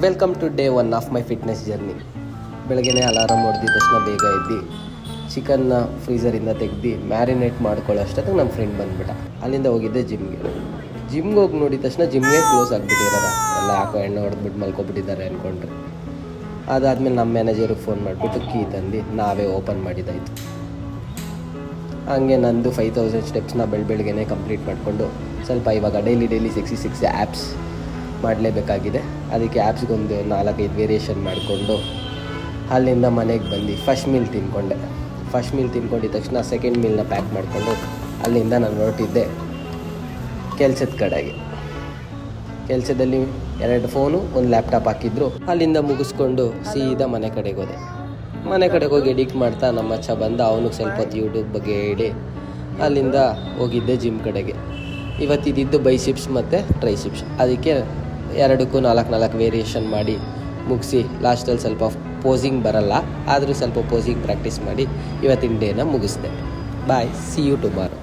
Welcome to day 1 of my fitness journey. ಬೆಳಗ್ಗೆ alarm ಹೊಡೆದಿದ್ದ ತಕ್ಷಣ ಬೇಗ ಎದ್ದು ಚಿಕನ್ನ ಫ್ರೀಝರಿಂದ ತೆಗ್ದು ಮ್ಯಾರಿನೇಟ್ ಮಾಡ್ಕೊಳ್ಳೋ ಅಷ್ಟೊತ್ತಿಗೆ ನಮ್ಮ ಫ್ರೆಂಡ್ ಬಂದುಬಿಟ್ಟ. ಅಲ್ಲಿಂದ ಹೋಗಿದ್ದೆ ಜಿಮ್ಗೆ ಹೋಗಿ ನೋಡಿದ ತಕ್ಷಣ ಜಿಮ್ಗೆ ಕ್ಲೋಸ್ ಆಗಿಬಿಟ್ಟಿರೋದ ಎಲ್ಲ ಯಾಕೋ ಎಣ್ಣೆ ಹೊಡೆದ್ಬಿಟ್ಟು ಮಲ್ಕೊಬಿಟ್ಟಿದ್ದಾರೆ ಅಂದ್ಕೊಂಡ್ರೆ. ಅದಾದಮೇಲೆ ನಮ್ಮ ಮ್ಯಾನೇಜರಿಗೆ ಫೋನ್ ಮಾಡಿಬಿಟ್ಟು ಕೀ ತಂದು ನಾವೇ ಓಪನ್ ಮಾಡಿದ್ದಾಯಿತು. ಹಂಗೆ ನಂದು 5000 ಸ್ಟೆಪ್ಸ್ನ ಬೆಳಗ್ಗೆನೇ ಕಂಪ್ಲೀಟ್ ಮಾಡಿಕೊಂಡು ಸ್ವಲ್ಪ ಇವಾಗ ಡೈಲಿ 66 ಆ್ಯಪ್ಸ್ ಮಾಡಲೇಬೇಕಾಗಿದೆ. ಅದಕ್ಕೆ ಆ್ಯಪ್ಸ್ಗೊಂದು 4-5 ವೇರಿಯೇಷನ್ ಮಾಡಿಕೊಂಡು ಅಲ್ಲಿಂದ ಮನೆಗೆ ಬಂದು ಫಸ್ಟ್ ಮೀಲ್ ತಿನ್ಕೊಂಡಿದ್ದ ತಕ್ಷಣ ಸೆಕೆಂಡ್ ಮೀಲ್ನ ಪ್ಯಾಕ್ ಮಾಡಿಕೊಂಡು ಅಲ್ಲಿಂದ ನಾನು ಹೊರಟಿದ್ದೆ ಕೆಲಸದ ಕಡೆಗೆ. ಕೆಲಸದಲ್ಲಿ 2 ಫೋನು 1 ಲ್ಯಾಪ್ಟಾಪ್ ಹಾಕಿದ್ರು. ಅಲ್ಲಿಂದ ಮುಗಿಸ್ಕೊಂಡು ಸೀದಾ ಮನೆ ಕಡೆಗೆ ಹೋದೆ. ಮನೆ ಕಡೆಗೆ ಹೋಗಿ ಎಡಿಟ್ ಮಾಡ್ತಾ ನಮ್ಮ ಮಚ್ಚ ಬಂದ, ಅವನಿಗೆ ಸ್ವಲ್ಪ ಹೊತ್ತು ಯೂಟ್ಯೂಬ್ ಬಗ್ಗೆ ಹೇಳಿ ಅಲ್ಲಿಂದ ಹೋಗಿದ್ದೆ ಜಿಮ್ ಕಡೆಗೆ. ಇವತ್ತಿದ್ದು ಬೈಸಿಪ್ಸ್ ಮತ್ತು ಟ್ರೈಸಿಪ್ಸ್, ಅದಕ್ಕೆ 2ಕ್ಕೂ 4 ವೇರಿಯೇಷನ್ ಮಾಡಿ ಮುಗಿಸಿ ಲಾಸ್ಟಲ್ಲಿ ಸ್ವಲ್ಪ ಪೋಸಿಂಗ್ ಬರಲ್ಲ, ಆದರೂ ಸ್ವಲ್ಪ ಪೋಸಿಂಗ್ ಪ್ರಾಕ್ಟೀಸ್ ಮಾಡಿ ಇವತ್ತಿನ ಡೇನ ಮುಗಿಸ್ದೆ. ಬಾಯ್, ಸಿ ಯು ಟುಮಾರೋ.